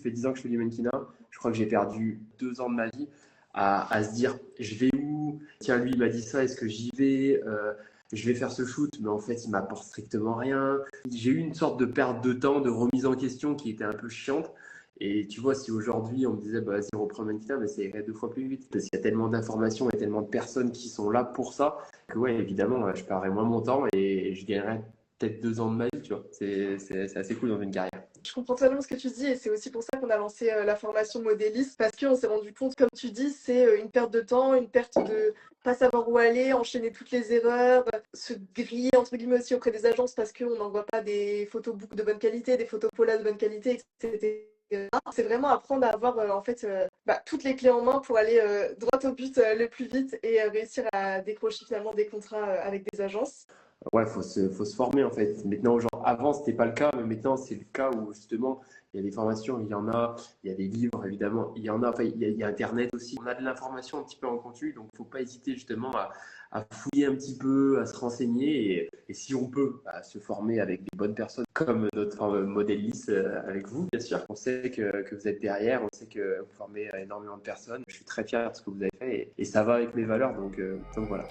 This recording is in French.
fait 10 ans que je fais du mannequinat. Je crois que j'ai perdu 2 ans de ma vie à se dire, je vais où? Tiens, lui, il m'a dit ça, est-ce que j'y vais? Je vais faire ce shoot, mais en fait, il m'apporte strictement rien. J'ai eu une sorte de perte de temps, de remise en question qui était un peu chiante. Et tu vois, si aujourd'hui on me disait, bah, vas-y, reprends le mannequinat, mais ça irait 2 fois plus vite. Parce qu'il y a tellement d'informations et tellement de personnes qui sont là pour ça, que ouais, évidemment, je perdrais moins mon temps et je gagnerais peut-être 2 ans de ma vie, tu vois. C'est assez cool dans une carrière. Je comprends totalement ce que tu dis et c'est aussi pour ça qu'on a lancé la formation modéliste parce qu'on s'est rendu compte, comme tu dis, c'est une perte de temps, une perte de pas savoir où aller, enchaîner toutes les erreurs, se griller entre guillemets aussi auprès des agences parce qu'on n'envoie pas des photobook de bonne qualité, des photos Paula de bonne qualité, etc. C'est vraiment apprendre à avoir en fait toutes les clés en main pour aller droit au but le plus vite et réussir à décrocher finalement des contrats avec des agences. Ouais, faut se former en fait. Maintenant, genre, avant, c'était pas le cas, mais maintenant, c'est le cas où justement, il y a des formations, il y en a, il y a des livres, évidemment, il y en a, enfin, il y a Internet aussi. On a de l'information un petit peu en continu, donc faut pas hésiter justement à fouiller un petit peu, à se renseigner et si on peut, à se former avec des bonnes personnes comme notre modéliste avec vous, bien sûr. On sait que vous êtes derrière, on sait que vous formez énormément de personnes. Je suis très fier de ce que vous avez fait et ça va avec mes valeurs, donc voilà.